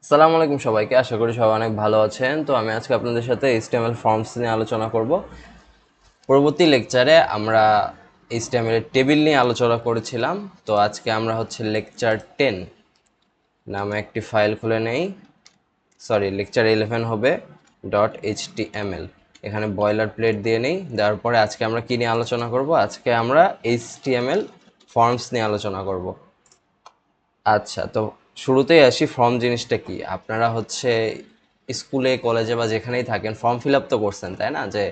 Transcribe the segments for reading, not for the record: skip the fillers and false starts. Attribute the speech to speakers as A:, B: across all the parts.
A: আসসালামু আলাইকুম সবাইকে, আশা করি সবাই অনেক ভালো আছেন। তো আমি আজকে আপনাদের সাথে HTML ফর্মস নিয়ে আলোচনা করব। পরবর্তী লেকচারে আমরা HTML এর টেবিল নিয়ে আলোচনা করেছিলাম। তো আজকে আমরা লেকচার 10 নামে একটি ফাইল খুলে নেই। লেকচার 11 হবে .html। এখানে বয়লার প্লেট দিয়ে নেই। দেওয়ার পরে আজকে আমরা কি নিয়ে আলোচনা করব? আজকে আমরা HTML ফর্মস নিয়ে আলোচনা করব। আচ্ছা, তো শুরুতেই আসি, ফর্ম জিনিসটা কি। আপনারা স্কুলে কলেজে বা যেখানেই থাকেন ফর্ম ফিল আপ তো করছেন, তাই না? যে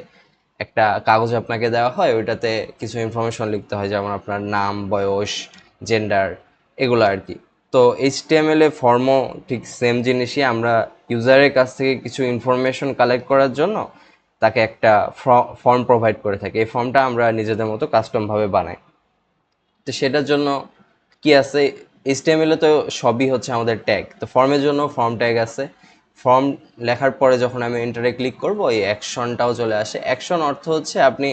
A: একটা কাগজ আপনাকে দেওয়া হয়, ওইটাতে কিছু ইনফরমেশন লিখতে হয়, যেমন আপনার নাম, বয়স, জেন্ডার, এগুলো আর কি। তো এইচটিএমএল এ ফর্মও ঠিক সেম জিনিসই। আমরা ইউজারের কাছ থেকে কিছু ইনফরমেশন কালেক্ট করার জন্য তাকে একটা ফর্ম প্রোভাইড করে থাকি। এই ফর্মটা আমরা নিজেদের মতো কাস্টমভাবে বানাই। তো সেটার জন্য কি আছে, এইচটিএমএল এ তো সবই আমাদের ট্যাগ। তো ফর্মের জন্য ফর্ম ট্যাগ আছে। ফর্ম লেখার পরে যখন আমি এন্টারে ক্লিক করব, এই অ্যাকশনটাও চলে আসে। অ্যাকশন অর্থ আপনি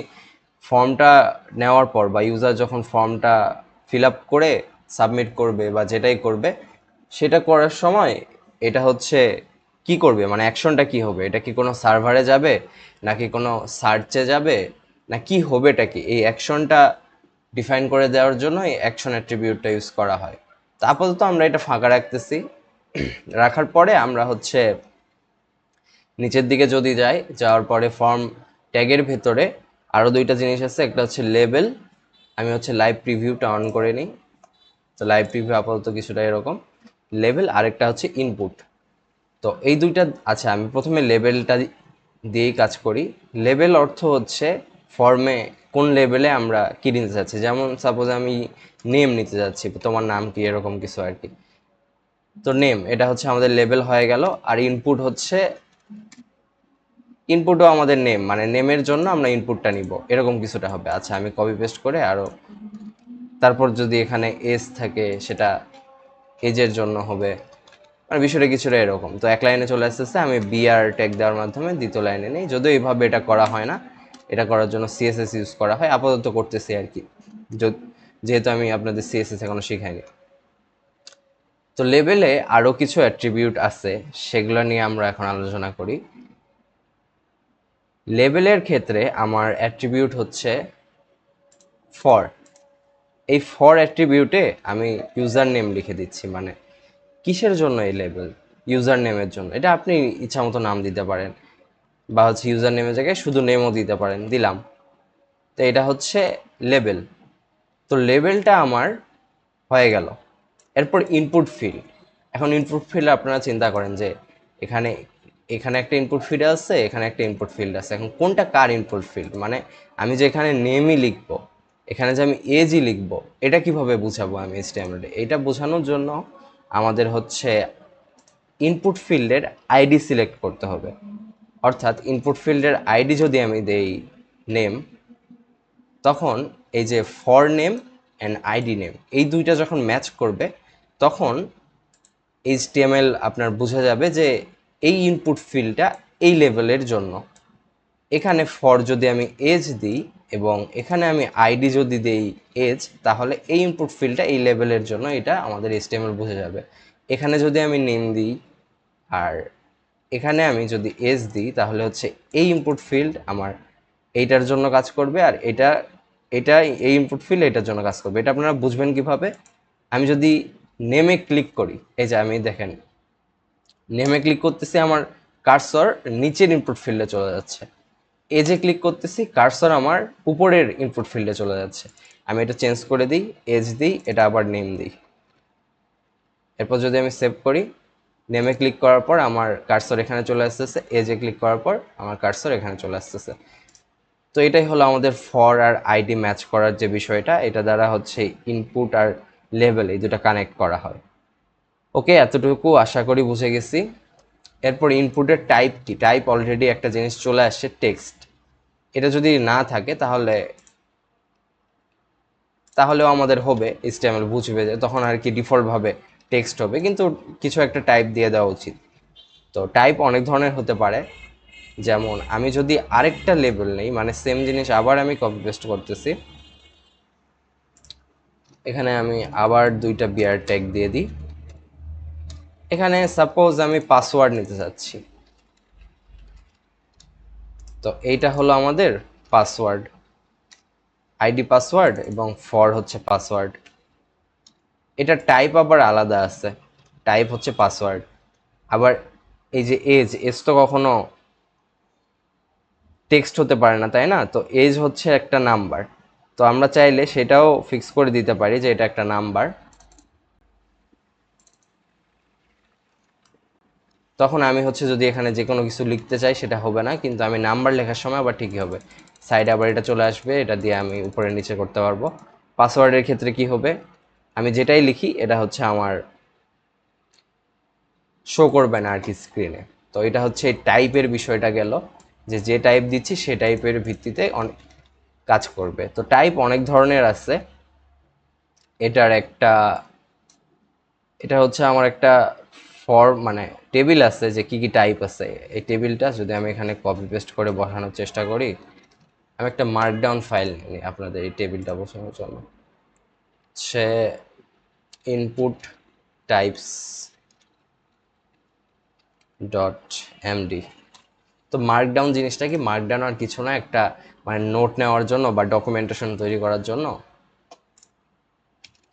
A: ফর্মটা নেওয়ার পর বা ইউজার যখন ফর্মটা ফিল আপ করে সাবমিট করবে বা যেটাই করবে, সেটা করার সময় এটা কি করবে, মানে অ্যাকশনটা কি হবে। এটা কি কোনো সার্ভারে যাবে, নাকি কোনো সার্চে যাবে, না কি হবে, এটা কি, এই অ্যাকশনটা ডিফাইন করে দেওয়ার জন্য এই অ্যাকশন অ্যাট্রিবিউটটা ইউজ করা হয়। তো আপাতত আমরা এটা ফাঁকা রাখতেছি। রাখার পরে আমরা নিচের দিকে যদি যাওয়ার পরে ফর্ম ট্যাগের ভেতরে আরও দুইটা জিনিস আছে। একটা লেবেল। আমি লাইভ প্রিভিউটা অন করে নিই। তো লাইভ প্রিভিউ আপাতত কিছুটা এরকম। লেবেল, আরেকটা ইনপুট। তো এই দুইটা। আচ্ছা, আমি প্রথমে লেবেলটা দিয়েই কাজ করি। লেবেল অর্থ ফর্মে কোন লেবেলে আমরা কি নিতে চাচ্ছি। যেমন সাপোজ আমি নেম নিতে যাচ্ছি, তোমার নাম কি, এরকম কিছু আর কি। তো নেম, এটা আমাদের লেবেল হয়ে গেল। আর ইনপুটও আমাদের নেম, মানে নেমের জন্য আমরা ইনপুটটা নিব, এরকম কিছুটা হবে। আচ্ছা, আমি কপি পেস্ট করে আরো, তারপর যদি এখানে এজ থাকে সেটা এজের জন্য হবে, মানে বিষয়টা কিছুটা এরকম। তো এক লাইনে চলে আসতেছে। আমি বিআর ট্যাগ দেওয়ার মাধ্যমে দ্বিতীয় লাইনে নেই, যদিও এইভাবে এটা করা হয় না। এটা করার জন্য সিএসএস ইউজ করা হয়, আপাতত করতেছি আর কি, যেহেতু আমি আপনাদের সিএসএস এখনো শিখাইনি। তো লেবেলে আরও কিছু অ্যাট্রিবিউট আছে, সেগুলো নিয়ে আমরা এখন আলোচনা করি। লেবেলের ক্ষেত্রে আমার অ্যাট্রিবিউট ফর। এই ফর অ্যাট্রিবিউটে আমি ইউজার নেম লিখে দিচ্ছি। মানে কিসের জন্য এই লেবেল? ইউজার নেমের জন্য। এটা আপনি ইচ্ছা মতো নাম দিতে পারেন, বা ইউজার নেমের জায়গায় শুধু নেমও দিতে পারেন, দিলাম। তো এটা লেবেল। তো লেবেলটা আমার হয়ে গেল। এরপর ইনপুট ফিল্ড। এখন ইনপুট ফিল্ড আপনারা চিন্তা করেন যে এখানে এখানে একটা ইনপুট ফিল্ড আছে, এখানে একটা ইনপুট ফিল্ড আছে। এখন কোনটা কার ইনপুট ফিল্ড? মানে আমি যে এখানে নেমই লিখবো, এখানে যে আমি এজই লিখবো, এটা কিভাবে বুঝাবো আমি HTML এ? এটা বোঝানোর জন্য আমাদের ইনপুট ফিল্ডের আইডি সিলেক্ট করতে হবে। অর্থাৎ ইনপুট ফিল্ডের আইডি যদি আমি দেই নেম, তখন এই যে for name and ID name, এই দুইটা যখন ম্যাচ করবে, তখন HTML আপনার বোঝা যাবে যে এই ইনপুট ফিল্ডটা এই লেভেলের জন্য। এখানে ফর যদি আমি এজ দিই এবং এখানে আমি আইডি যদি দেই এজ, তাহলে এই ইনপুট ফিল্ডটা এই লেভেলের জন্য, এটা আমাদের HTML বুঝে যাবে। এখানে যদি আমি নেম দিই আর এখানে আমি যদি এজ দিই, তাহলে এই ইনপুট ফিল্ড আমার এইটার জন্য কাজ করবে, আর এটা এই ইনপুট ফিল্ড এটার জন্য কাজ করবে। এটা আপনারা বুঝবেন কিভাবে? আমি যদি নেমে ক্লিক করি, এই যে আমি দেখেন নেমে ক্লিক করতেছি, আমার কার্সর নিচের ইনপুট ফিল্ডে চলে যাচ্ছে। এজে ক্লিক করতেছি, কার্সর আমার উপরের ইনপুট ফিল্ডে চলে যাচ্ছে। আমি এটা চেঞ্জ করে দিই, এজ দিই, এটা আবার নেম দিই। এরপর যদি আমি সেভ করি, নেমে ক্লিক করার পর আমার কার্সর এখানে চলে আসতেছে, এজে ক্লিক করার পর আমার কার্সর এখানে চলে আসতেছে। তো এটাই হলো আমাদের ফর আর আইডি ম্যাচ করার যে বিষয়টা। এটা দ্বারা ইনপুট আর লেভেল এই দুটা কানেক্ট করা হয়। ওকে, এতটুকু আশা করি বুঝে গেছি। এরপর ইনপুটের টাইপ কি? টাইপ অলরেডি একটা জিনিস চলে আসছে, টেক্সট। এটা যদি না থাকে তাহলেও আমাদের হবে, HTML বুঝবে যে তখন আর কি ডিফল্টভাবে টেক্সট হবে, কিন্তু কিছু একটা টাইপ দিয়ে দেওয়া উচিত। তো টাইপ অনেক ধরনের হতে পারে। যেমন আমি যদি আরেকটা লেবেল নেই, মানে সেম জিনিস আবার আমি কপি পেস্ট করতেছি, এখানে আমি আবার দুইটা বিয়ার ট্যাগ দিয়ে দিই। এখানে সাপোজ আমি পাসওয়ার্ড নিতে চাচ্ছি, তো এইটা হলো আমাদের পাসওয়ার্ড, আইডি পাসওয়ার্ড এবং ফর হচ্ছে পাসওয়ার্ড। এটা টাইপ আবার আলাদা আছে, টাইপ হচ্ছে পাসওয়ার্ড। আবার এই যে এজ, এজ তো কখনো টেক্সট হতে পারে না, তাই না? তো এজ হচ্ছে একটা নাম্বার, তো আমরা চাইলে সেটাও ফিক্স করে দিতে পারি যে এটা একটা নাম্বার। তখন আমি হচ্ছে যদি এখানে যে কোনো কিছু লিখতে চাই সেটা হবে না, কিন্তু আমি নাম্বার লেখার সময় আবার ঠিকই হবে, সাইডে আবার এটা চলে আসবে, এটা দিয়ে আমি উপরে নিচে করতে পারবো। পাসওয়ার্ডের ক্ষেত্রে কি হবে, আমি যেটাই লিখি এটা হচ্ছে আমার শো করবে না আর কি স্ক্রিনে। তো এটা হচ্ছে এই টাইপের বিষয়টা গেল, যে যে টাইপ দিচ্ছি সে টাইপের ভিত্তিতে অনেক কাজ করবে। তো টাইপ অনেক ধরনের আছে, এটার একটা, এটা হচ্ছে আমার একটা ফর্ম মানে টেবিল আছে যে কি কি টাইপ আছে। এই টেবিলটা যদি আমি এখানে কপি পেস্ট করে বসানোর চেষ্টা করি, আমি একটা মার্কডাউন ফাইল নিই আপনাদের এই টেবিলটা বসানোর জন্য। সে ইনপুট টাইপস ডট এমডি। তো মার্কডাউন জিনিসটা কি, মার্কডাউন আর কিছু না, একটা মানে নোট নেওয়ার জন্য বা ডকুমেন্টেশন তৈরি করার জন্য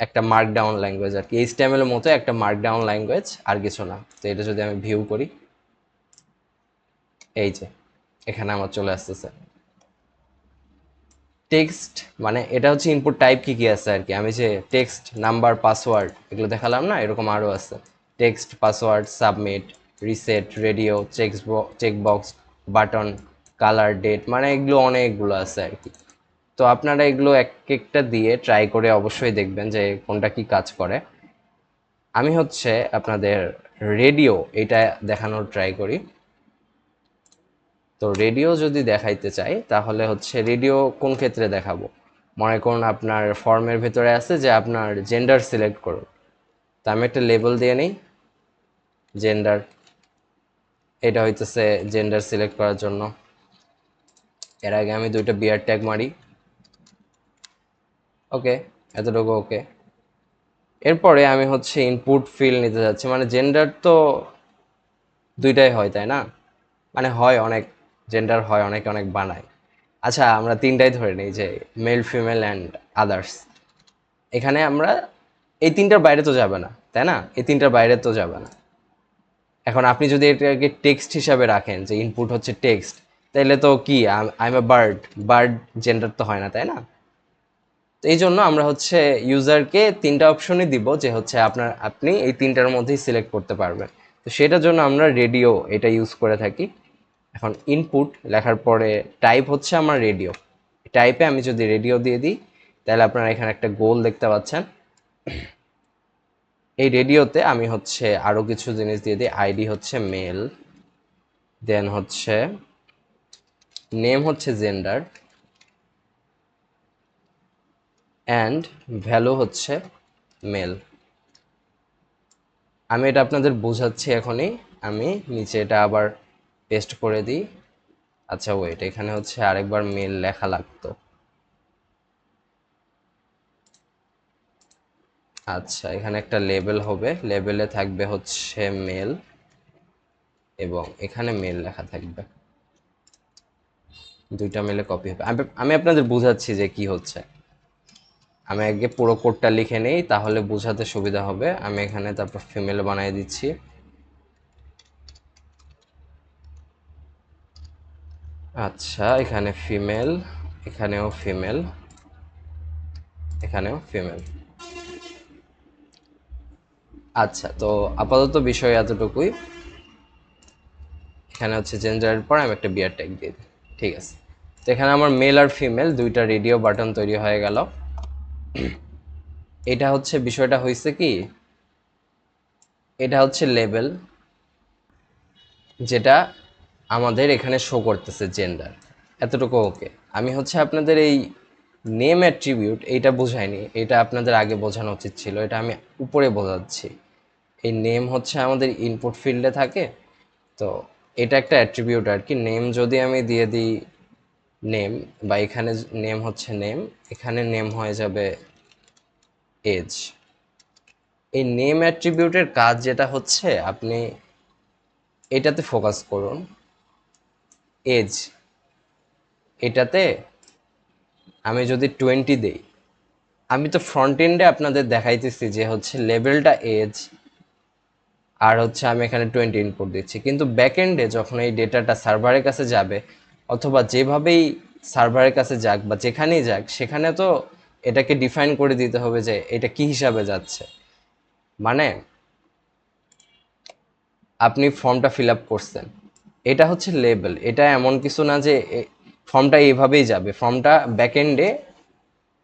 A: একটা মার্কডাউন ল্যাঙ্গুয়েজ আর কি, এইচটিএমএল এর মতো একটা মার্কডাউন ল্যাঙ্গুয়েজ, আর কিছু না। তো এটা যদি আমি ভিউ করি, এই যে এখানে আমার চলে আসতেছে টেক্সট, মানে এটা হচ্ছে ইনপুট টাইপ কি কি আছে আর কি। আমি যে টেক্সট, নাম্বার, পাসওয়ার্ড এগুলো দেখালাম না, এরকম আরও আছে। Text, password, submit, reset, radio, checkbox, button, colour, date, মানে এগুলো অনেকগুলো আছে আর কি। তো আপনারা এগুলো এক একটা দিয়ে ট্রাই করে অবশ্যই দেখবেন যে কোনটা কি কাজ করে। আমি হচ্ছে আপনাদের রেডিও এটা দেখানোর ট্রাই করি। তো রেডিও যদি দেখাইতে চাই তাহলে হচ্ছে রেডিও কোন ক্ষেত্রে দেখাবো, মনে করুন আপনার ফর্মের ভেতরে আছে যে আপনার জেন্ডার সিলেক্ট করুন, তো আমি একটা লেবেল দিয়ে নিই জেন্ডার, এটা হইতেছে জেন্ডার সিলেক্ট করার জন্য। এর আগে আমি দুইটা বিয়ার ট্যাগ মারি, ওকে, এতটুকু ওকে। এরপরে আমি হচ্ছে ইনপুট ফিল্ড নিতে যাচ্ছি, মানে জেন্ডার তো দুইটাই হয় তাই না, মানে হয় অনেক, জেন্ডার হয় অনেকে অনেক বানায়। আচ্ছা আমরা তিনটাই ধরে নিই যে মেল, ফিমেল অ্যান্ড আদার্স। এখানে আমরা এই তিনটার বাইরে তো যাবে না, তাই না? এই তিনটার বাইরে তো যাবে না। এখন আপনি যদি এটাকে টেক্সট হিসাবে রাখেন যে ইনপুট হচ্ছে টেক্সট, তাহলে তো কি I M a bird, bird gender তো হয় না, তাই না? তো এই জন্য আমরা হচ্ছে ইউজারকে তিনটা অপশনই দিব যে হচ্ছে আপনি এই তিনটার মধ্যেই সিলেক্ট করতে পারবেন। তো সেটার জন্য আমরা রেডিও এটা ইউজ করে থাকি। এখন ইনপুট লেখার পরে টাইপ হচ্ছে আমার রেডিও, টাইপে আমি যদি রেডিও দিয়ে দিই তাহলে আপনারা এখানে একটা গোল দেখতে পাচ্ছেন। এই রেডিওতে আমি হচ্ছে আরও কিছু জিনিস দিয়ে দিই, আইডি হচ্ছে মেল, দেন হচ্ছে নেম হচ্ছে জেন্ডার, অ্যান্ড ভ্যালু হচ্ছে মেল। আমি এটা আপনাদের বোঝাচ্ছি এখনই, আমি নিচে এটা আবার পেস্ট করে দিই। আচ্ছা ওয়েট, এখানে হচ্ছে আরেকবার মেল লেখা লাগতো। আচ্ছা এখানে একটা লেবেল হবে, লেবেলে থাকবে হচ্ছে মেল এবং এখানে মেল লেখা থাকবে, দুইটা মেলে কপি হবে। আমি আপনাদের বোঝাচ্ছি যে কি হচ্ছে। আমি আগে পুরো কোডটা লিখে নেই তাহলে বোঝাতে সুবিধা হবে। আমি এখানে তারপর ফিমেল বানিয়ে দিচ্ছি। আচ্ছা এখানে ফিমেল, এখানেও ফিমেল, এখানেও ফিমেল। আচ্ছা তো আপাতত বিষয় এতটুকুই। এখানে হচ্ছে জেন্ডারের পর আমি একটা বিয়ার ট্যাগ দিয়ে দিই, ঠিক আছে। তো এখানে আমার মেল আর ফিমেল দুইটা রেডিও বাটন তৈরি হয়ে গেল। এটা হচ্ছে বিষয়টা হয়েছে কি, এটা হচ্ছে লেবেল যেটা আমাদের এখানে শো করতেছে জেন্ডার, এতটুকু ওকে। আমি হচ্ছে আপনাদের এই নেম অ্যাট্রিবিউট এইটা বোঝাইনি, এটা আপনাদের আগে বোঝানো উচিত ছিল, এটা আমি উপরে বোঝাচ্ছি। এই নেম হচ্ছে আমাদের ইনপুট ফিল্ডে থাকে, তো এটা একটা অ্যাট্রিবিউট আর কি। নেম যদি আমি দিয়ে দিই নেম, বা এখানে নেম হচ্ছে নেম, এখানে নেম হয়ে যাবে এজ, এই নেম অ্যাট্রিবিউটের কাজ যেটা হচ্ছে, আপনি এটাতে ফোকাস করুন, এজ, এটাতে আমি যদি 20 দেই, আমি তো ফ্রন্ট এন্ডে আপনাদের দেখাইতেছি যে হচ্ছে লেভেলটা এজ, আর হচ্ছে আমি এখানে 20 ইনপুট দিচ্ছি, কিন্তু ব্যাক এন্ডে যখন এই ডেটাটা সার্ভারের কাছে যাবে, অথবা যেভাবেই সার্ভারের কাছে যাক বা যেখানেই যাক, সেখানে তো এটাকে ডিফাইন করে দিতে হবে যে এটা কি হিসাবে যাচ্ছে। মানে আপনি ফর্মটা ফিল আপ করছেন, এটা হচ্ছে লেবেল, এটা এমন কিছু না যে ফর্মটা এইভাবেই যাবে, ফর্মটা ব্যাক এন্ডে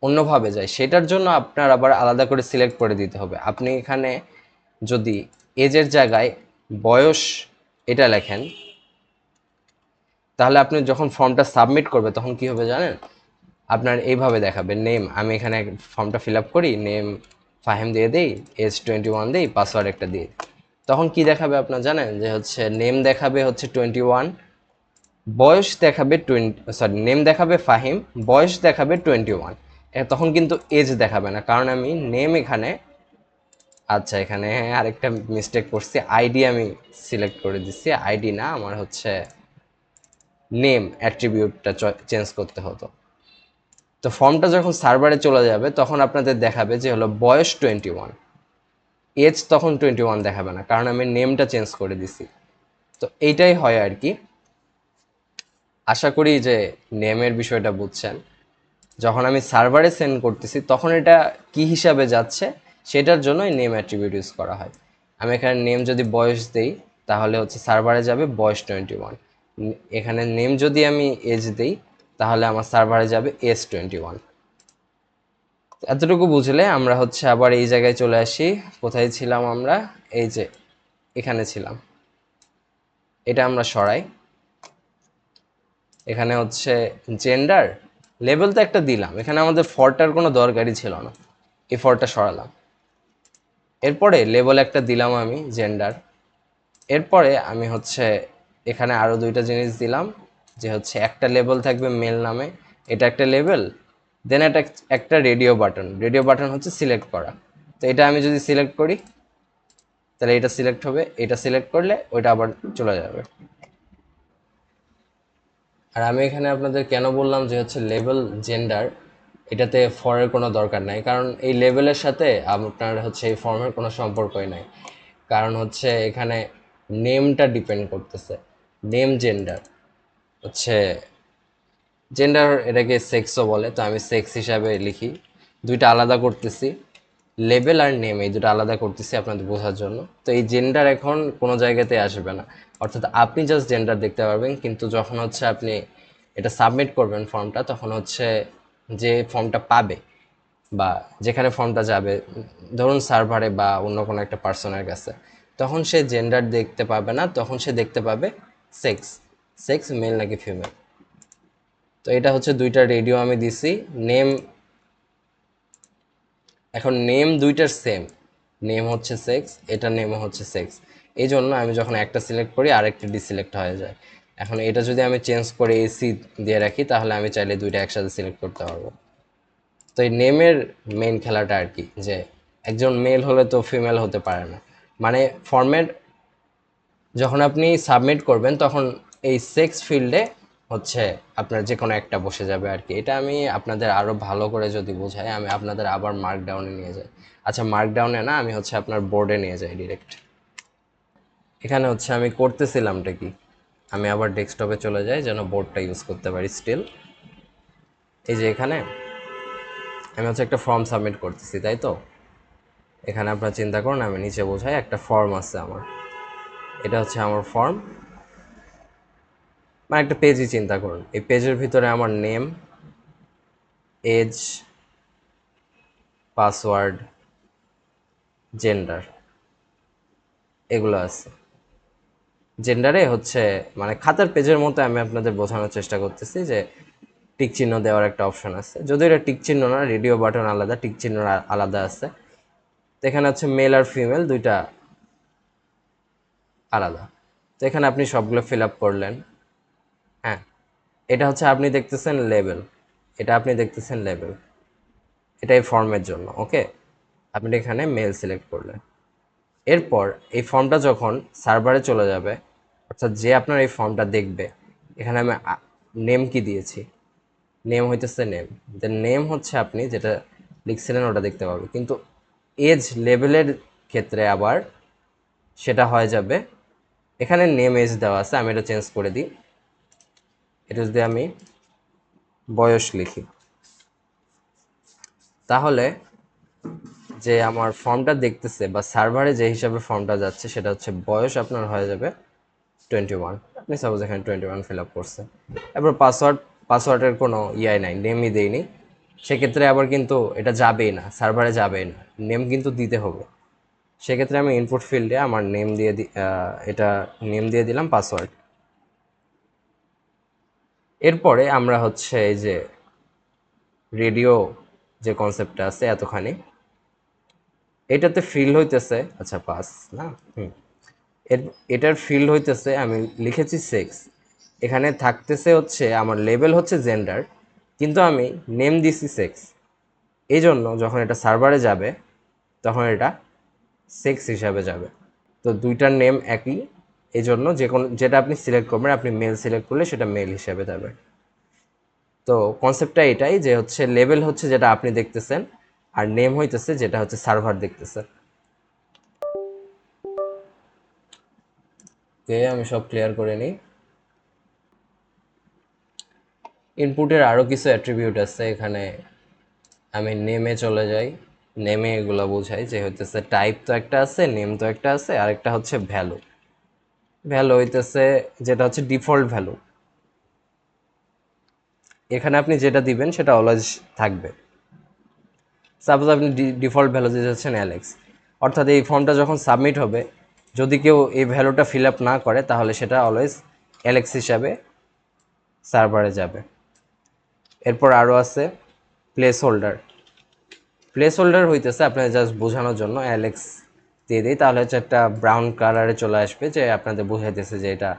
A: অন্যভাবে যায়, সেটার জন্য আপনার আবার আলাদা করে সিলেক্ট করে দিতে হবে। আপনি এখানে যদি এজের জায়গায় বয়স এটা লেখেন, তাহলে আপনি যখন ফর্মটা সাবমিট করবে তখন কি হবে জানেন, আপনার এইভাবে দেখাবে নেম, আমি এখানে ফর্মটা ফিল আপ করি, নেম ফাহিম দিয়ে দেই, এজ 21 দিই, পাসওয়ার্ড একটা দিই, তখন কি দেখাবে আপনার জানেন, যে হচ্ছে নেম দেখাবে হচ্ছে 21, বয়স দেখাবে 20, সরি নেম দেখাবে ফাহিম, বয়স দেখাবে 21, তখন কিন্তু এজ দেখাবে না, কারণ আমি নেম এখানে, আচ্ছা এখানে আরেকটা মিস্টেক করছি, আইডি আমি সিলেক্ট করে দিচ্ছি, আইডি না, আমার হচ্ছে নেম অ্যাট্রিবিউটটা চেঞ্জ করতে হতো। তো ফর্মটা যখন সার্ভারে চলে যাবে তখন আপনাদের দেখাবে যে হলো বয়স 21, এজ তখন 21 দেখাবে না, কারণ আমি নেমটা চেঞ্জ করে দিছি। তো এইটাই হয় আর কি। আশা করি যে নেমের বিষয়টা বুঝছেন। যখন আমি সার্ভারে সেন্ড করতেছি তখন এটা কি হিসাবে যাচ্ছে সেটার জন্যই নেম অ্যাট্রিবিউট ইউজ করা হয়। আমি এখানে নেম যদি বয়স দেই তাহলে হচ্ছে সার্ভারে যাবে বয়স 21, এখানে নেম যদি আমি এজ দেই তাহলে আমার সার্ভারে যাবে এজ 21। এতটুকু বুঝলে আমরা হচ্ছে আবার এই জায়গায় চলে আসি, কোথায় ছিলাম আমরা, এই যে এখানে ছিলাম, এটা আমরা সরাই। এখানে হচ্ছে জেন্ডার, লেবেল তো একটা দিলাম, এখানে আমাদের ফরটার কোনো দরকারই ছিল না, এই ফরটা সরালাম। এরপরে লেবেল একটা দিলাম আমি জেন্ডার, এরপরে আমি হচ্ছে এখানে আরও দুইটা জিনিস দিলাম, যে হচ্ছে একটা লেবেল থাকবে মেল নামে, এটা একটা লেবেল, দেন এটা একটা রেডিও বাটন, রেডিও বাটন হচ্ছে সিলেক্ট করা, তো এটা আমি যদি সিলেক্ট করি তাহলে এটা সিলেক্ট হবে, এটা সিলেক্ট করলে ওইটা আবার চলে যাবে। আর আমি এখানে আপনাদের কেন বললাম যে হচ্ছে লেবেল জেন্ডার, এটাতে ফরের কোনো দরকার নাই, কারণ এই লেবেলের সাথে আপনার হচ্ছে এই ফর্মের কোনো সম্পর্কই নাই, কারণ হচ্ছে এখানে নেমটা ডিপেন্ড করতেছে, নেম জেন্ডার হচ্ছে, জেন্ডার এটাকে সেক্সও বলে, তো আমি সেক্স হিসাবে লিখি, দুইটা আলাদা করতেছি, লেবেল আর নেম এই দুটো আলাদা করতেছি আপনাদের বোঝার জন্য। তো এই জেন্ডার এখন কোনো জায়গাতে আসবে না, অর্থাৎ আপনি জাস্ট জেন্ডার দেখতে পারবেন, কিন্তু যখন হচ্ছে আপনি এটা সাবমিট করবেন ফর্মটা, তখন হচ্ছে যে ফর্মটা পাবে বা যেখানে ফর্মটা যাবে, ধরুন সার্ভারে বা অন্য কোনো একটা পার্সনের কাছে, তখন সে জেন্ডার দেখতে পাবে না, তখন সে দেখতে পাবে সেক্স, সেক্স মেল নাকি ফিমেল। তো এটা হচ্ছে দুইটা রেডিও আমি দিছি, নেম, এখন নেম দুইটার সেম, নেম হচ্ছে সেক্স, এটা নেমও হচ্ছে সেক্স, এই জন্য আমি যখন একটা সিলেক্ট করি আরেকটা ডিসিলেক্ট হয়ে যায়। এখন এটা যদি আমি চেঞ্জ করে এসি দিয়ে রাখি তাহলে আমি চাইলে দুইটা একসাথে সিলেক্ট করতে পারবো। তো এই নেমের মেইন খেলাটা আর কি, যে একজন মেল হলে তো ফিমেল হতে পারে না, মানে ফরম্যাট যখন আপনি সাবমিট করবেন তখন এই সেক্স ফিল্ডে হচ্ছে আপনার যে কোনো একটা বসে যাবে আর কি। এটা আমি আপনাদের আরও ভালো করে যদি বোঝাই, আমি আপনাদের আবার মার্কডাউনে নিয়ে যাই, আচ্ছা মার্কডাউনে না, আমি হচ্ছে আপনার বোর্ডে নিয়ে যাই ডিরেক্ট। এখানে হচ্ছে আমি করতেছিলামটা কি, আমি আবার ডেস্কটপে চলে যাই যেন বোর্ডটা ইউজ করতে পারি স্টিল। এই যে এখানে আমি হচ্ছে একটা ফর্ম সাবমিট করতেছি, তাই তো এখানে আপনারা চিন্তা করুন, আমি নিচে বোঝাই, একটা ফর্ম আছে আমার, এটা হচ্ছে আমার ফর্ম, মানে একটা পেজই চিন্তা করুন, এই পেজের ভিতরে আমার নেম, এজ, পাসওয়ার্ড, জেন্ডার, এগুলো আছে। জেন্ডারে হচ্ছে মানে খাতার পেজের মতো আমি আপনাদের বোঝানোর চেষ্টা করতেছি যে টিক চিহ্ন দেওয়ার একটা অপশন আছে, যদিও এটা টিক চিহ্ন না, রেডিও বাটন আলাদা, টিক চিহ্ন আলাদা আছে। তো এখানে হচ্ছে মেল আর ফিমেল দুইটা আলাদা, তো এখানে আপনি সবগুলো ফিল আপ করলেন। হ্যাঁ, এটা হচ্ছে আপনি দেখতেছেন লেবেল, এটা আপনি দেখতেছেন লেবেল, এটা এই ফর্মের জন্য, ওকে। আপনি এখানে মেল সিলেক্ট করলেন। এরপর এই ফর্মটা যখন সার্ভারে চলে যাবে, অর্থাৎ যে আপনার এই ফর্মটা দেখবে, এখানে আমি নেম কি দিয়েছি, নেম হইতেছে নেম, দেন নেম হচ্ছে আপনি যেটা লিখছিলেন ওটা দেখতে পাবে। কিন্তু এজ লেভেলের ক্ষেত্রে আবার সেটা হয়ে যাবে, এখানে নেম এজ দেওয়া আছে, আমি এটা চেঞ্জ করে দিই। এটা যদি আমি বয়স লিখি, তাহলে যে আমার ফর্মটা দেখতেছে বা সার্ভারে যে হিসাবে ফর্মটা যাচ্ছে সেটা হচ্ছে বয়স আপনার হয়ে যাবে 21। আপনি সাপোজ এখানে 21 ফিল আপ করছেন। এরপর পাসওয়ার্ডের কোনো ইয়াই নাই, নেমই দেইনি, সেক্ষেত্রে আবার কিন্তু এটা যাবেই না, সার্ভারে যাবেই না, নেম কিন্তু দিতে হবে। সেক্ষেত্রে আমি ইনপুট ফিল্ডে আমার নেম দিয়ে এটা নেম দিয়ে দিলাম পাসওয়ার্ড। এরপরে আমরা হচ্ছে এই যে রেডিও যে কনসেপ্টটা আছে এতখানি, এটাতে ফিল হইতেছে, আচ্ছা পাস না, এর এটার ফিল্ড হইতেছে আমি লিখেছি সেক্স, এখানে থাকতেছে হচ্ছে আমার লেভেল হচ্ছে জেন্ডার, কিন্তু আমি নেম দিছি সেক্স। এই জন্য যখন এটা সার্ভারে যাবে তখন এটা সেক্স হিসাবে যাবে। তো দুইটার নেম একই, এই জন্য যে কোনো যেটা আপনি সিলেক্ট করবেন, আপনি মেল সিলেক্ট করলে সেটা মেল হিসাবে যাবে। তো কনসেপ্টটা এটাই যে হচ্ছে লেভেল হচ্ছে যেটা আপনি দেখতেছেন, আর নেম হইতেছে যেটা হচ্ছে সার্ভার দেখতেছে। আমি সব ক্লিয়ার করে নিই। ইনপুটের আরও কিছু অ্যাট্রিবিউট আছে এখানে, আমি নেমে চলে যাই। নেমে এগুলো বোঝাই যে হইতেছে টাইপ তো একটা আছে, নেম তো একটা আছে, আরেকটা হচ্ছে ভ্যালু। ভ্যালু হইতেছে যেটা হচ্ছে ডিফল্ট ভ্যালু, এখানে আপনি যেটা দিবেন সেটা অলওয়েজ থাকবে। সাপোজ আপনি ডিফল্ট ভ্যালু দিয়ে যাচ্ছেন অ্যালেক্স, অর্থাৎ এই ফর্মটা যখন সাবমিট হবে, যদি কেউ এই ভ্যালুটা ফিল আপ না করে তাহলে সেটা অলওয়েজ অ্যালেক্স হিসাবে সার্ভারে যাবে। এরপর আরও আছে প্লেস হোল্ডার। প্লেস হোল্ডার হইতেছে আপনাদের জাস্ট বোঝানোর জন্য, অ্যালেক্স দিয়ে দিই তাহলে হচ্ছে একটা ব্রাউন কালারে চলে আসবে যে আপনাদের বোঝাইতেছে যে এটা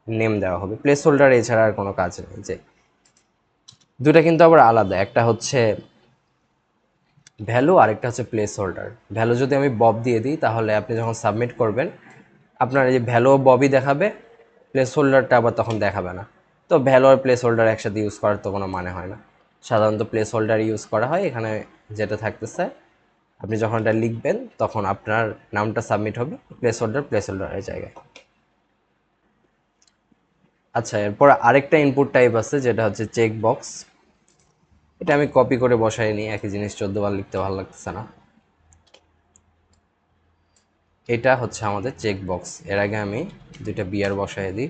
A: নেম দেওয়া হবে। প্লেস হোল্ডার এছাড়া আর কোনো কাজ নেই। যে দুটা কিন্তু আবার আলাদা, একটা হচ্ছে ভ্যালু আর একটা হচ্ছে প্লেস হোল্ডার। ভ্যালু যদি আমি বব দিয়ে দিই তাহলে আপনি যখন সাবমিট করবেন আপনার এই যে ভ্যালু ববই দেখাবে, প্লেস হোল্ডারটা আবার তখন দেখাবে না। তো ভ্যালু আর প্লেস হোল্ডার একসাথে ইউজ করার তো কোনো মানে হয় না, সাধারণত প্লেস হোল্ডার ইউজ করা হয়। এখানে যেটা থাকতেছে আপনি যখন এটা লিখবেন তখন আপনার নামটা সাবমিট হবে প্লেস হোল্ডারের জায়গায়। আচ্ছা, এরপর আরেকটা ইনপুট টাইপ আছে যেটা হচ্ছে চেক বক্স। এটা আমি কপি করে বসাই নিই, একই জিনিস 14 বার লিখতে ভালো লাগতেছে না। এটা হচ্ছে আমাদের চেক বক্স। এর আগে আমি দুইটা বিয়ার বসাই দিই।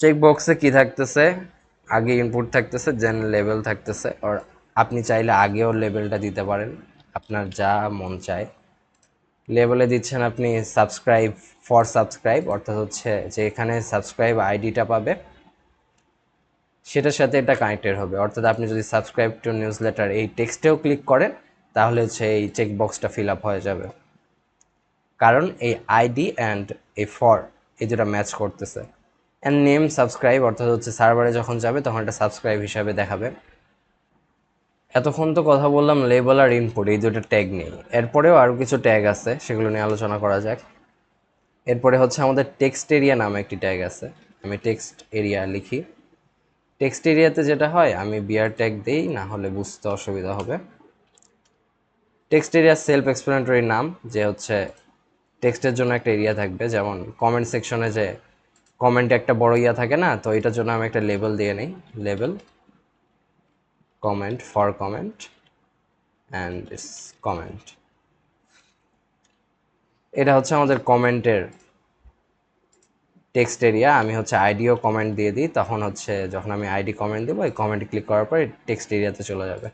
A: চেক বক্সে কি থাকতেছে, আগে ইনপুট থাকতেছে, দেন লেভেল থাকতেছে। আর আপনি চাইলে আগেও লেভেলটা দিতে পারেন, আপনার যা মন চায়। লেভেলে দিচ্ছেন আপনি সাবস্ক্রাইব ফর সাবস্ক্রাইব, অর্থাৎ হচ্ছে যে এখানে সাবস্ক্রাইব আইডিটা পাবে সেটার সাথে এটা কানেক্টেড হবে। অর্থাৎ আপনি যদি সাবস্ক্রাইব টু নিউজ লেটার এই টেক্সটেও ক্লিক করেন তাহলে হচ্ছে এই চেক বক্সটা ফিল আপ হয়ে যাবে, কারণ এই আইডি অ্যান্ড এই ফর এই দুটা ম্যাচ করতেছে। অ্যান্ড নেম সাবস্ক্রাইব, অর্থাৎ হচ্ছে সার্ভারে যখন যাবে তখন এটা সাবস্ক্রাইব হিসাবে দেখাবে। এতক্ষণ তো কথা বললাম লেবেল আর ইনপুট এই দুটো ট্যাগ নেই, এরপরেও আরও কিছু ট্যাগ আছে, সেগুলো নিয়ে আলোচনা করা যাক। এরপরে হচ্ছে আমাদের টেক্সট এরিয়া নামে একটি ট্যাগ আছে। আমি টেক্সট এরিয়া লিখি। টেক্সট এরিয়াতে যেটা হয় আমি বিয়ার ট্যাগ দিই, না হলে বুঝতে অসুবিধা হবে। টেক্সট এরিয়া সেলফ এক্সপ্লেনেটরি নাম, যে হচ্ছে টেক্সটের জন্য একটা এরিয়া থাকবে, যেমন কমেন্ট সেকশনে যে কমেন্টে একটা বড় ইয়া থাকে না, তো এটার জন্য আমি একটা লেবেল দিয়ে নিই, label comment for comment and comment. এটা হচ্ছে আমাদের কমেন্টের টেক্সট এরিয়া। আমি হচ্ছে আইডিও কমেন্ট দিয়ে দিই, তখন হচ্ছে যখন আমি আইডি কমেন্ট দেবো এই কমেন্ট ক্লিক করার পর টেক্সট এরিয়াতে চলে যাবে।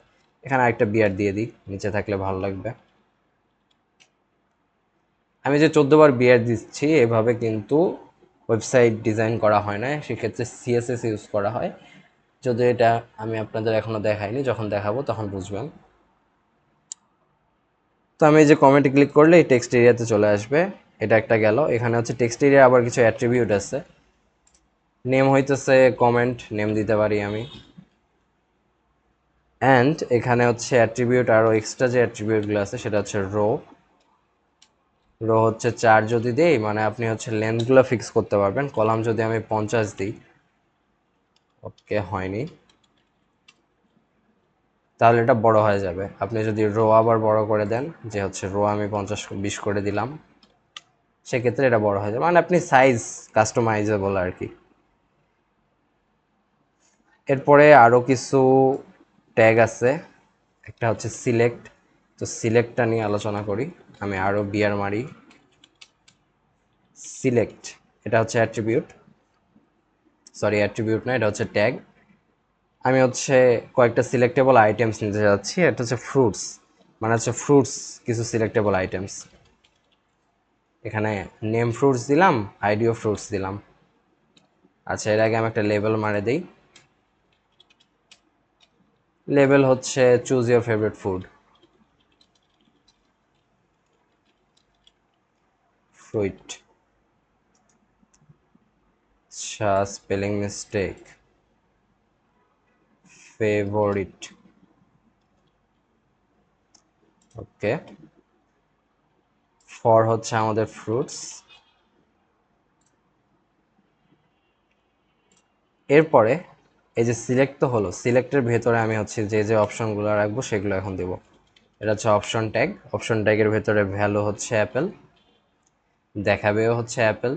A: এখানে আরেকটা বিয়ার দিয়ে দিই, নিচে থাকলে ভালো লাগবে। আমি যে 14 বার বিয়ার দিচ্ছি এভাবে কিন্তু ওয়েবসাইট ডিজাইন করা হয় না, সেক্ষেত্রে সিএসএস ইউজ করা হয়। যদি এটা আমি আপনাদের এখনও দেখাইনি, যখন দেখাবো তখন বুঝবেন। তো আমি এই যে কমেন্টে ক্লিক করলে এই টেক্সট এরিয়াতে চলে আসবে। এটা একটা গেল। এখানে হচ্ছে টেক্সট এরিয়া আবার কিছু অ্যাট্রিবিউট আছে। নেম হইতেছে কমেন্ট, নেম দিতে পারি আমি। অ্যান্ড এখানে হচ্ছে অ্যাট্রিবিউট আরও এক্সট্রা যে অ্যাট্রিবিউটগুলো আছে সেটা হচ্ছে রো। রো হচ্ছে 4 যদি দেই মানে আপনি হচ্ছে লেন্থগুলো ফিক্স করতে পারবেন। কলাম যদি আমি 50 দিই, ওকে হয়নি, তাহলে এটা বড় হয়ে যাবে। আপনি যদি রো আবার বড় করে দেন, যে হচ্ছে রো আমি 50-20 করে দিলাম, সেক্ষেত্রে এটা বড় হয়ে যাবে। মানে আপনি সাইজ কাস্টমাইজেবল আর কি। এরপরে আরও কিছু ট্যাগ আছে, একটা হচ্ছে সিলেক্ট। তো সিলেক্টটা নিয়ে আলোচনা করি। আমি আরও বিয়ার মারি, সিলেক্ট, এটা হচ্ছে অ্যাট্রিবিউট, সরি অ্যাট্রিবিউট না, এটা হচ্ছে ট্যাগ। আমি হচ্ছে কয়েকটা সিলেক্টেবল আইটেমস নিতে যাচ্ছি। এটা হচ্ছে ফ্রুটস, মানে হচ্ছে ফ্রুটস কিছু সিলেক্টেবল আইটেমস। এখানে নেম ফ্রুটস দিলাম, আইডিও ফ্রুটস দিলাম। আচ্ছা, এর আগে আমি একটা লেবেল মারে দিই। লেবেল হচ্ছে choose your favourite food, fruit. আচ্ছা, spelling mistake, favourite, okay. For হচ্ছে আমাদের ফ্রুটস। এরপরে এই যে সিলেক্ট তো হলো, সিলেক্টের ভেতরে আমি হচ্ছে যে যে অপশনগুলো রাখবো সেগুলো এখন দেব। এটা হচ্ছে অপশন ট্যাগ। অপশন ট্যাগের ভেতরে ভ্যালু হচ্ছে অ্যাপেল, দেখাবেও হচ্ছে অ্যাপেল।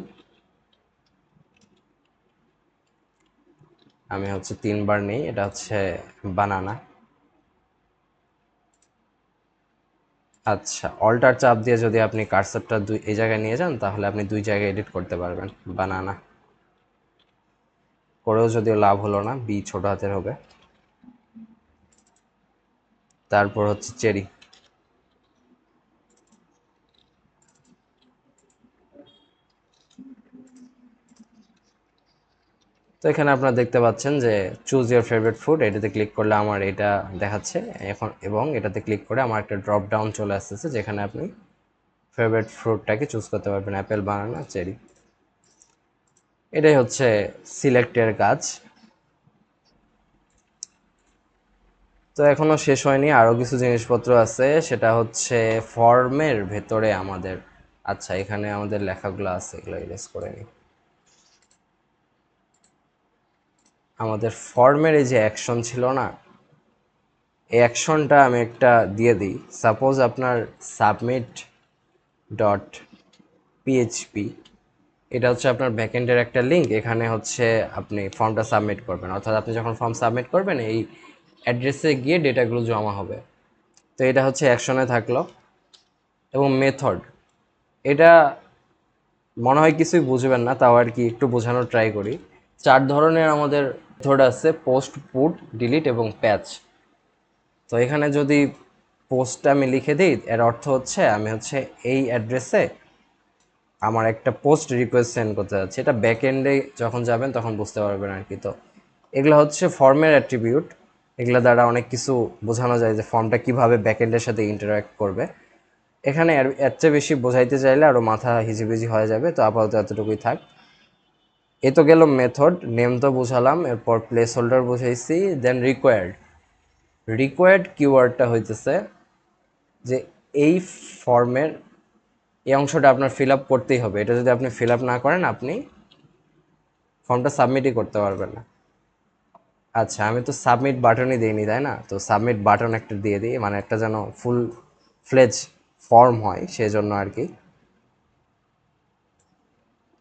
A: আমি হচ্ছে 3বার নেই, এটা হচ্ছে বানানা। আচ্ছা, অল্টার চাপ দিয়ে যদি আপনি কার্সরটা এই জায়গায় নিয়ে যান তাহলে আপনি 2 জায়গায় এডিট করতে পারবেন। বানানা করেও যদিও লাভ হলো না, বি ছোট হাতের হবে। তারপর হচ্ছে চেরি। তো এখানে আপনারা দেখতে পাচ্ছেন যে চুজ ইউর ফেভারিট ফুড, এটাতে ক্লিক করলে আমার এটা দেখাচ্ছে এখন, এবং এটাতে ক্লিক করে আমার একটা ড্রপ ডাউন চলে আসতেছে যেখানে আপনি ফেভারিট ফ্রুটটাকে চুজ করতে পারবেন, অ্যাপেল, বানানা, চেরি। এটাই হচ্ছে সিলেক্টের কাজ। তো এখনো শেষ হয়নি, আরও কিছু জিনিসপত্র আছে, সেটা হচ্ছে ফর্মের ভেতরে আমাদের। আচ্ছা, এখানে আমাদের লেখাগুলো আছে, এগুলো ইরেজ করে নিই। আমাদের ফর্মের এই যে অ্যাকশন ছিল না, এই অ্যাকশনটা আমি একটা দিয়ে দিই। সাপোজ আপনার সাবমিট ডট পিএইচপি, এটা হচ্ছে আপনার ব্যাকএন্ডের একটা লিঙ্ক। এখানে হচ্ছে আপনি ফর্মটা সাবমিট করবেন, অর্থাৎ আপনি যখন ফর্ম সাবমিট করবেন এই অ্যাড্রেসে গিয়ে ডেটাগুলো জমা হবে। তো এটা হচ্ছে অ্যাকশনে থাকলো। এবং মেথড, এটা মনে হয় কিছুই বুঝবেন না, তাও আর কি একটু বোঝানোর ট্রাই করি। 4 ধরনের আমাদের মেথড আছে: পোস্ট, পুট, ডিলিট এবং প্যাচ। তো এখানে যদি পোস্টটা আমি লিখে দিই, এর অর্থ হচ্ছে আমি হচ্ছে এই অ্যাড্রেসে আমার একটা পোস্ট রিকোয়েস্ট সেন্ড করতে যাচ্ছি। এটা ব্যাক এন্ডে যখন যাবেন তখন বুঝতে পারবেন আর কি। তো এগুলো হচ্ছে ফর্মের অ্যাট্রিবিউট, এগুলো দ্বারা অনেক কিছু বোঝানো যায় যে ফর্মটা কীভাবে ব্যাক এন্ডের সাথে ইন্টারাক্ট করবে। এখানে এর চেয়ে বেশি বোঝাইতে চাইলে আরও মাথা হিজিবিজি হয়ে যাবে, তো আপাতত এতটুকুই থাক। এ তো গেল মেথড, নেম তো বুঝালাম, এরপর প্লেস হোল্ডার বুঝাইছি, দেন রিকোয়ার্ড। রিকোয়ার্ড কিওয়ার্ডটা হইতেছে যে এই ফর্মের এই অংশটা আপনার ফিল আপ করতেই হবে। এটা যদি আপনি ফিল আপ না করেন আপনি ফর্মটা সাবমিটই করতে পারবেন না। আচ্ছা, আমি তো সাবমিট বাটনই দিইনি, তাই না? তো সাবমিট বাটন একটা দিয়ে দিই, মানে একটা যেন ফুল ফ্লেজ ফর্ম হয় সেজন্য আর কি।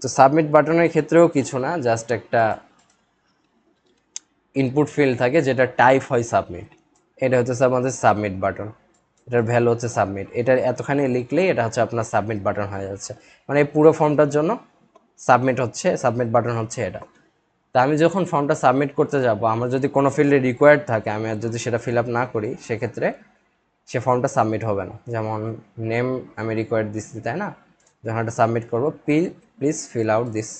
A: তো সাবমিট বাটনের ক্ষেত্রেও কিছু না, জাস্ট একটা ইনপুট ফিল্ড থাকে যেটা টাইপ হয় সাবমিট। এটা হচ্ছে আমাদের সাবমিট বাটন, এটার ভ্যালু হচ্ছে সাবমিট। এটা এতখানি লিখলেই এটা হচ্ছে আপনার সাবমিট বাটন হয়ে যাচ্ছে। মানে এই পুরো ফর্মটার জন্য সাবমিট হচ্ছে, সাবমিট বাটন হচ্ছে এটা। তা আমি যখন ফর্মটা সাবমিট করতে যাব, আমার যদি কোনো ফিল্ডে রিকোয়ার্ড থাকে, আমি আর যদি সেটা ফিল আপ না করি, সেক্ষেত্রে সে ফর্মটা সাবমিট হবে না। যেমন নেম আমি রিকোয়ার্ড দিচ্ছি, তাই না? যখন এটা সাবমিট করবো, please fill out this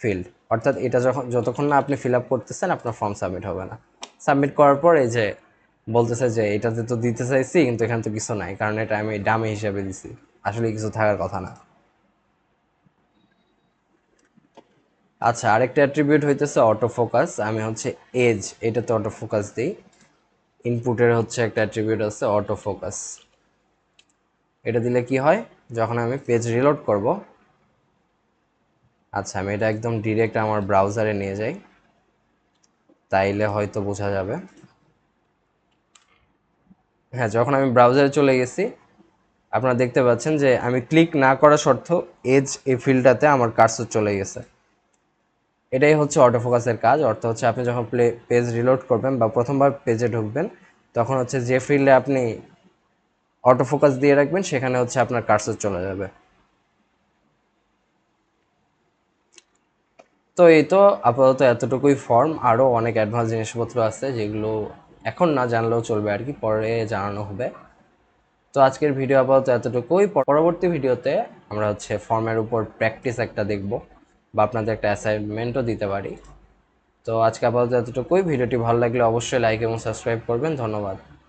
A: field, অর্থাৎ এটা যতক্ষণ না আপনি ফিল আপ করতেছেন আপনার ফর্ম সাবমিট হবে না। সাবমিট করার পর এই যে বলতেছে যে এটাতে তো দিতে চাইছি কিন্তু এখানে তো কিছু নাই, কারণ এটা আমি ডামি হিসাবে দিছি, আসলে কিছু থাকার কথা না। আচ্ছা, আরেকটা অ্যাট্রিবিউট হইতেছে অটো ফোকাস। আমি হচ্ছে এজ, এটাতে অটো ফোকাস দিই। ইনপুটের হচ্ছে একটা অ্যাট্রিবিউট আছে অটো ফোকাস। এটা দিলে কি হয়, যখন আমি পেজ রিলোড করব, আচ্ছা আমি এটা একদম ডিরেক্ট আমার ব্রাউজারে নিয়ে যাই, তাইলে হয়তো বোঝা যাবে। হ্যাঁ, যখন আমি ব্রাউজারে চলে গেছি, আপনারা দেখতে পাচ্ছেন যে আমি ক্লিক না করা সত্ত্বেও এজ এই ফিল্ডটাতে আমার কার্সর চলে গেছে। এটাই হচ্ছে অটোফোকাসের কাজ। অর্থ হচ্ছে আপনি যখন পেজ রিলোড করবেন বা প্রথমবার পেজে ঢুকবেন, তখন হচ্ছে যে ফিল্ডে আপনি অটোফোকাস দিয়ে রাখবেন সেখানে হচ্ছে আপনার কার্সর চলে যাবে। তো এই তো আপাতত এতটুকুই ফর্ম, আরও অনেক অ্যাডভান্স জিনিসপত্র আছে যেগুলো এখন না জানলেও চলবে আর কি, পরে জানানো হবে। তো আজকের ভিডিও আপাতত এতটুকুই। পরবর্তী ভিডিওতে আমরা হচ্ছে ফর্মের উপর প্র্যাকটিস একটা দেখব, বা আপনাদের একটা অ্যাসাইনমেন্টও দিতে পারি। তো আজকে আপাতত এতটুকুই। ভিডিওটি ভালো লাগলে অবশ্যই লাইক এবং সাবস্ক্রাইব করবেন। ধন্যবাদ।